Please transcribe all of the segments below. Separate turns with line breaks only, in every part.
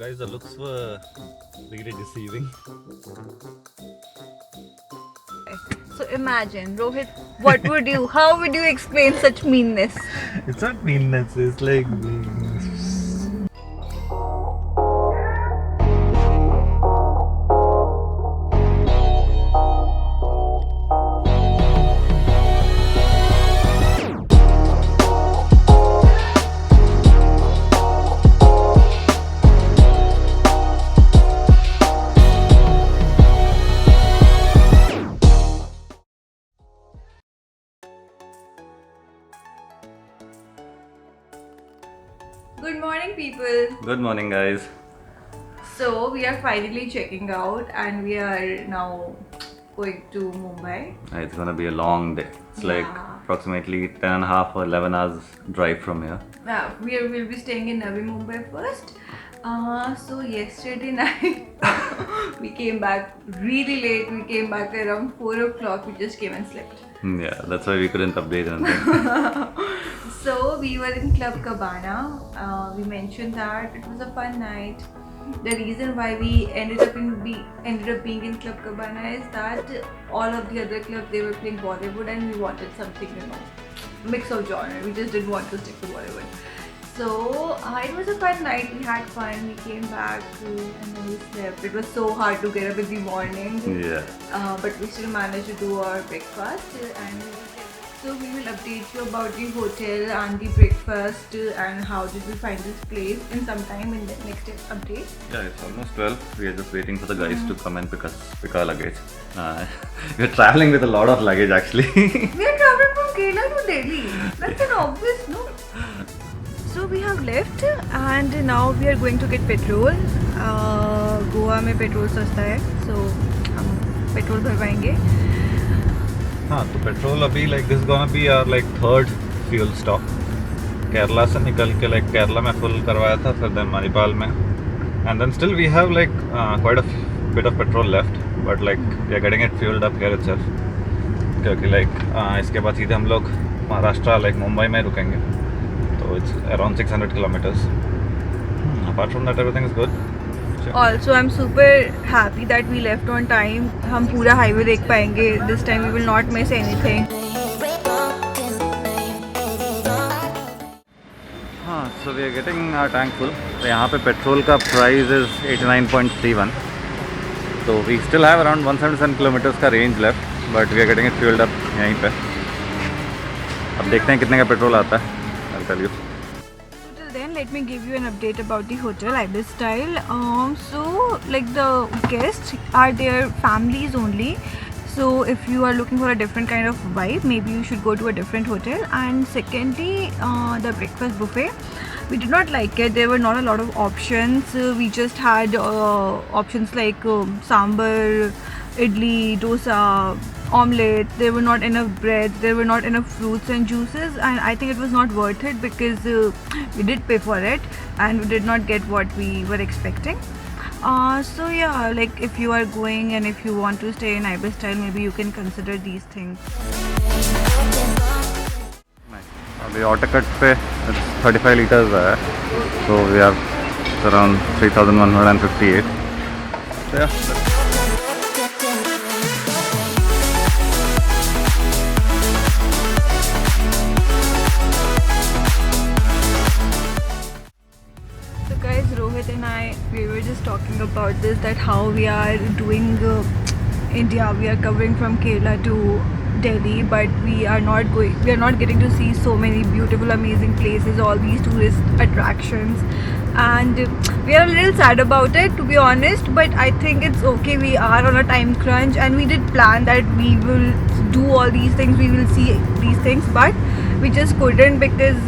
Guys, the looks were really deceiving.
So imagine, Rohit, how would you explain such meanness?
It's not meanness, it's like
Good morning, people.
Good morning, guys.
So we are finally checking out, and we are now going to Mumbai.
It's gonna be a long day. It's like
Yeah.
approximately 10 and a half or 11 hours drive from here.
Yeah, we'll be staying in Navi Mumbai first. So yesterday night we came back really late. We came back around 4 o'clock. We just came and slept.
Yeah, that's why we couldn't update anything.
So we were in Club Cabana. We mentioned that it was a fun night. The reason why we ended up being in Club Cabana is that all of the other clubs, they were playing Bollywood, and we wanted something, mix of genre. We just didn't want to stick to Bollywood. So it was a fun night. We had fun. We came back and then we slept. It was so hard to get up in the morning.
Yeah.
But we still managed to do our breakfast, and so we will update you about the hotel and the breakfast and how did we find this place in some time in the next update.
Yeah, it's almost 12. We are just waiting for the guys to come and pick our luggage. We're traveling with a lot of luggage actually.
We are traveling from Kerala to Delhi. That's an obvious, no? So we have left and now we are going to get petrol. Goa में petrol सस्ता है, so हम petrol भरवाएंगे.
हाँ, तो petrol अभी like this is gonna be our like third fuel stop. Kerala से निकल के like केरला में full करवाया था, फिर then मणिपाल में, and then still we have like quite a bit of petrol left, but like we are getting it fueled up here itself. क्योंकि like इसके बाद सीधे हम लोग महाराष्ट्र like मुंबई में रुकेंगे, तो it's around 600 kilometers. Apart from that, everything is good.
Also, I'm super happy that we left on time. हम पूरा highway देख पाएंगे. This time we will not miss anything.
हाँ, so we are getting our tank full. तो यहाँ पे petrol का price is 89.31. So we still have around 177 kilometers का range left, but we are getting it fueled up यहीं पे. अब देखते हैं कितने का पेट्रोल आता है. I'll tell you.
Till then, let me give you an update about the hotel Ibis Style. So like the guests are their families only. So if you are looking for a different kind of vibe, maybe you should go to a different hotel. And secondly, the breakfast buffet, we did not like it. There were not a lot of options. We just had options like sambar, idli, dosa, omelette. There were not enough bread, there were not enough fruits and juices, and I think it was not worth it because we did pay for it and we did not get what we were expecting. So yeah, like if you are going and if you want to stay in Ibis Style, maybe you can consider these things.
अभी auto cut पे 35 liters है, so we are around 3,158. So yeah.
So guys, Rohit and I, we were just talking about this, that how we are doing India. We are covering from Kerala to Delhi, but we are not getting to see so many beautiful, amazing places, all these tourist attractions, and we are a little sad about it, to be honest, but I think it's okay. We are on a time crunch and we did plan that we will do all these things, we will see these things, but we just couldn't because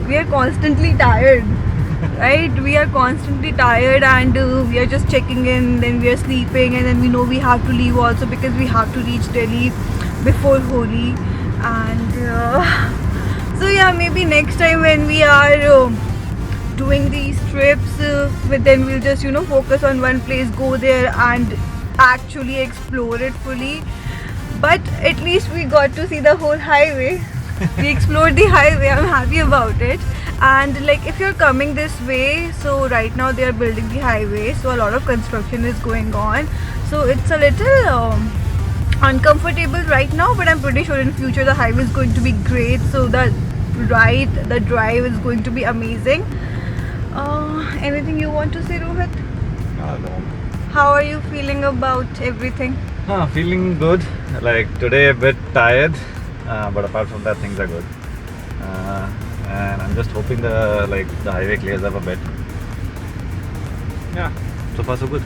we are constantly tired. Right, we are constantly tired and we are just checking in, then we are sleeping, and then we know we have to leave also because we have to reach Delhi before Holi. And so yeah, maybe next time when we are doing these trips, but then we'll just focus on one place, go there and actually explore it fully. But at least we got to see the whole highway. We explored the highway. I'm happy about it. And like if you're coming this way, so right now they are building the highway, so a lot of construction is going on, so it's a little uncomfortable right now, but I'm pretty sure in future the highway is going to be great, so the drive is going to be amazing. Anything you want to say, Rohit?
No.
How are you feeling about everything?
Feeling good. Like today a bit tired, but apart from that things are good. And I'm just hoping the highway clears up a bit. Yeah, so far so good.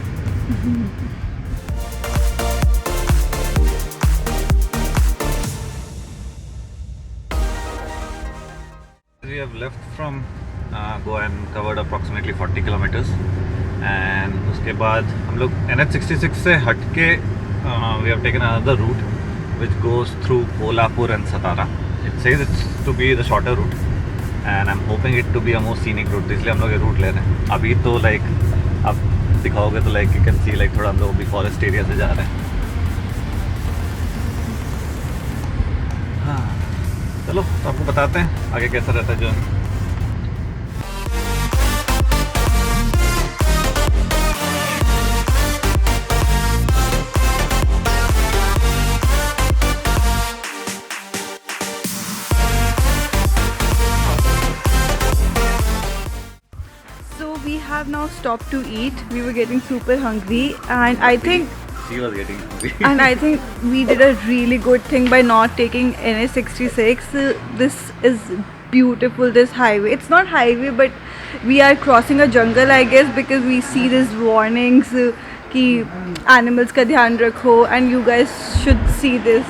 We have left from Goa and covered approximately 40 kilometers, and उसके बाद हम लोग NH66 से हट के we have taken another route which goes through Kolhapur and Satara. It says it's to be the shorter route, and I'm hoping it to be a more scenic route. इसलिए हम लोग ये route ले रहे हैं. अभी तो आप दिखाओगे तो you can see थोड़ा हम लोग अभी forest area से जा रहे हैं. हाँ, चलो तो आपको बताते हैं आगे कैसा रहता है journey.
We have now stopped to eat. We were getting super hungry, and I think
She was getting hungry.
and I think we did a really good thing by not taking NH66. This is beautiful, this highway. It's not highway, but we are crossing a jungle, I guess, because we see these warnings कि animals का ध्यान रखो, and you guys should see this.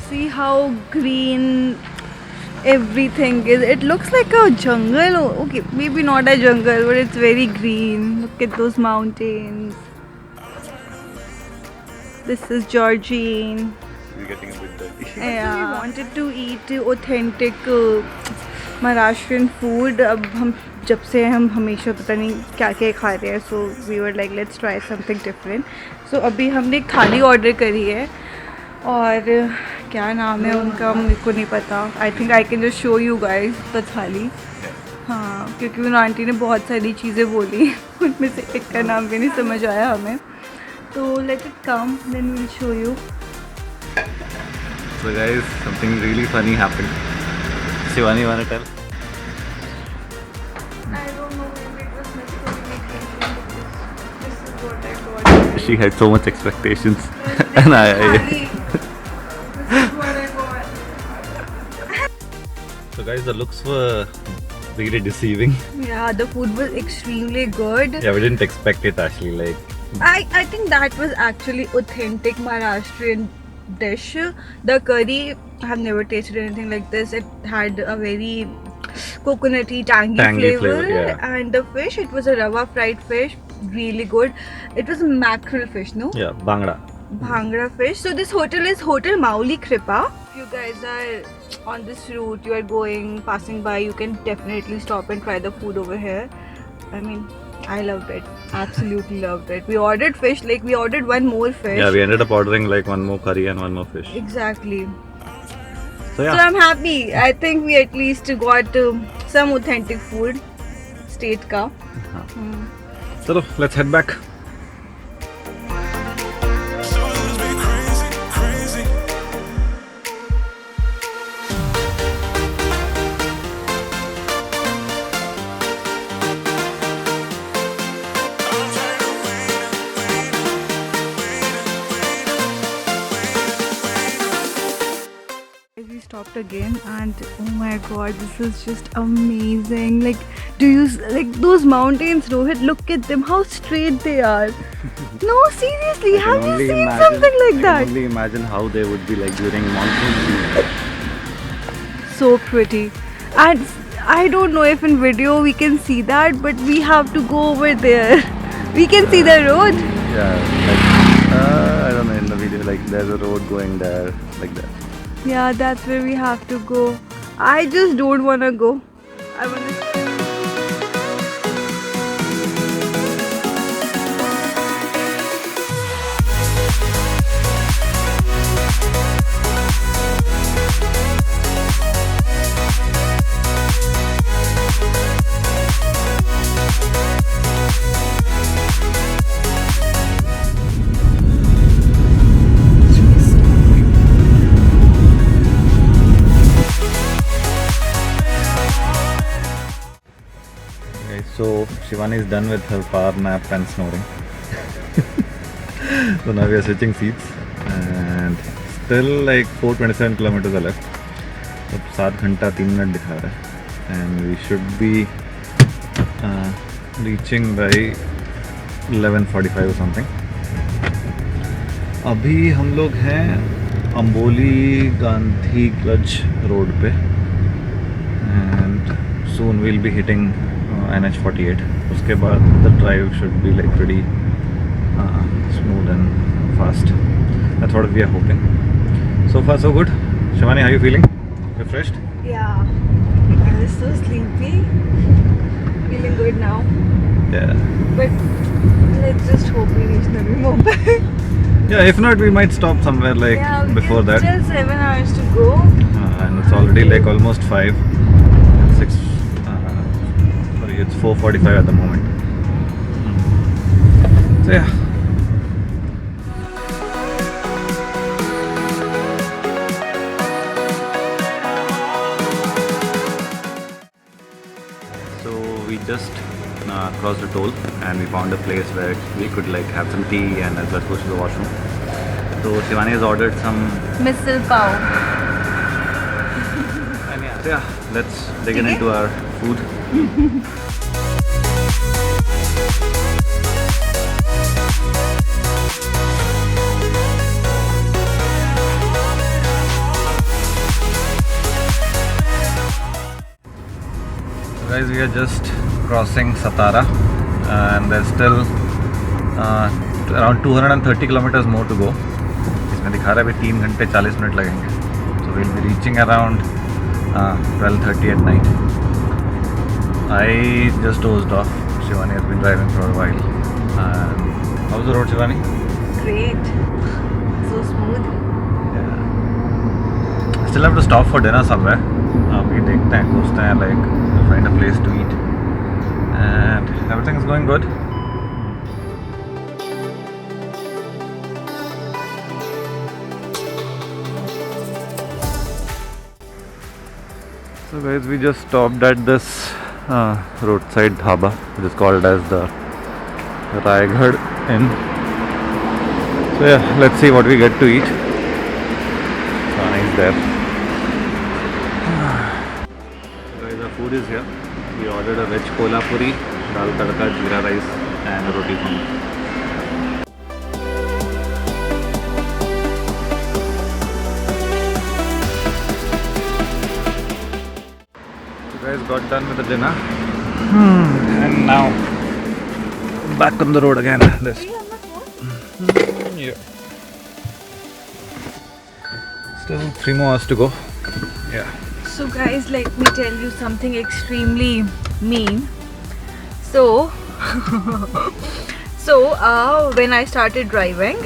See how green everything is. It looks like a jungle. Okay, maybe not a jungle, but it's very green. Look at those mountains. This is Georgine.
We're getting a bit dirty.
Yeah. We wanted to eat authentic Maharashtrian food. अब हम जब से हम हमेशा पता नहीं क्या क्या खा रहे हैं, so we were like let's try something different. So अभी हमने थाली ऑर्डर करी है, और क्या नाम है उनका मेरे को नहीं पता. I think I can just show you guys the थाली. हाँ, क्योंकि उन आंटी ने बहुत सारी चीज़ें बोली, उनमें से एक का नाम भी नहीं समझ आया हमें. तो let it come, then we'll show you.
So guys, something really funny happened. Shivani, wanna tell?
I don't know, maybe it was miscommunication, but this is what I got.
She had so much expectations, and
This is what I got.
So guys, the looks were really deceiving.
Yeah, the food was extremely good.
Yeah, we didn't expect it actually.
I think that was actually authentic Maharashtrian dish. The curry, I have never tasted anything like this. It had a very coconutty, tangy flavor.
Yeah.
And the fish, it was a rava fried fish, really good. It was mackerel fish, no?
Yeah, Bhangra.
Bhangra fish. So this hotel is Hotel Mauli Kripa. If you guys are on this route, you are passing by, you can definitely stop and try the food over here. I mean, I loved it. Absolutely loved it. We ordered fish, we ordered one more fish.
Yeah, we ended up ordering one more curry and one more fish.
Exactly.
So yeah.
So I'm happy. I think we at least got some authentic food. State ka.
So let's head back.
We stopped again, and oh my god, this is just amazing. Do you those mountains, Rohit? Look at them, how straight they are. No, seriously, have you seen something like that?
I can only imagine how they would be during monsoon season.
So pretty. And I don't know if in video we can see that, but we have to go over there. We can see the road.
Yeah, I don't know, in the video there's a road going there, like that.
Yeah, that's where we have to go. I just don't wanna go. I wanna.
Shivani is done with her power nap and snoring. So now we are switching seats and still like 427 kilometers are left. So 7 घंटा 3 minute दिखा रहा है and we should be reaching by 11:45 or something. अभी हम लोग हैं अम्बोली गांधी गंज road पे and soon we'll be hitting NH48. उसके बाद the drive should be like pretty smooth and fast. That's what we are hoping. So far so good. Shivani, how are you feeling? Refreshed?
Yeah. I was so sleepy. Feeling good now.
Yeah.
But let's just hope we reach Navi Mumbai.
Yeah, if not we might stop somewhere like before that.
Still 7 hours to go.
And it's already like almost 5. It's 6. Sorry, it's 4:45 at the moment. So yeah. So we just crossed the toll and we found a place where we could like have some tea and as well as go to the washroom. So Shivani has ordered some.
Misal pav.
And yeah, let's dig into our food. So guys, we are just crossing Satara and there's still around 230 kilometers more to go. इसमें दिखा रहा है अभी 3 घंटे 40 minute लगेंगे. So we'll be reaching around 12:30 at night. I just dozed off. Shivani has been driving for a while. How's the road, Shivani?
Great. So smooth.
Yeah. Still have to stop for dinner somewhere. अभी देखते हैं, खोजते हैं, like find a place to eat. And everything is going good. So guys, we just stopped at this roadside dhaba, which is called as the Raigad Inn. So yeah, let's see what we get to eat. Shivani is there. Guys, our food is here. We ordered a veg kolhapuri, dal tadka, jeera rice and roti from. Guys, got done with the dinner and now back on the road again. Yeah. Still 3 more hours to go. Yeah.
So guys, let me tell you something extremely mean. So when I started driving,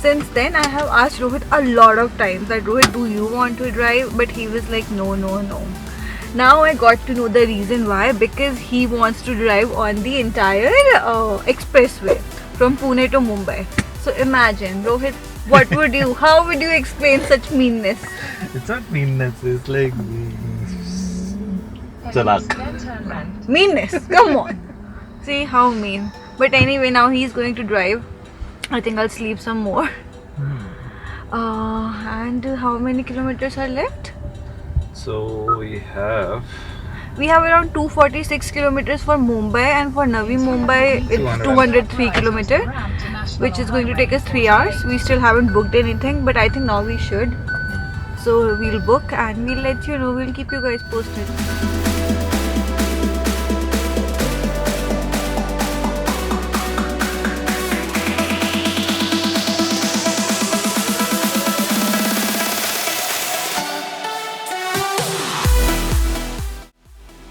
since then I have asked Rohit a lot of times that Rohit, do you want to drive? But he was like no. Now I got to know the reason why, because he wants to drive on the entire expressway from Pune to Mumbai. So imagine, Rohit, what would you, how would you explain such meanness?
It's not meanness, it's like chalak.
Meanness, come on. See how mean. But anyway, now he's going to drive. I think I'll sleep some more. And how many kilometers are left?
So we have
around 246 kilometers for Mumbai, and for Navi Mumbai it's 203 kilometers, which is going to take us 3 hours. We still haven't booked anything, but I think now we should. So we'll book and we'll let you know. We'll keep you guys posted.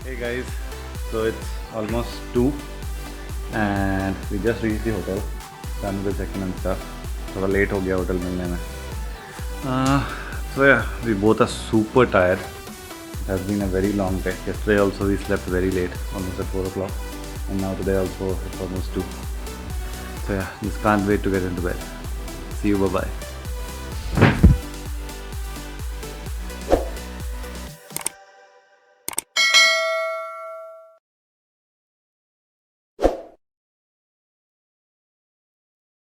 Hey guys, so it's almost 2 and we just reached the hotel. Done with the check-in and stuff. थोड़ा late हो गया hotel मिलने में. So yeah, we both are super tired. It has been a very long day. Yesterday also we slept very late, almost at 4 o'clock. And now today also it's almost 2. So yeah, just can't wait to get into bed. See you, bye-bye.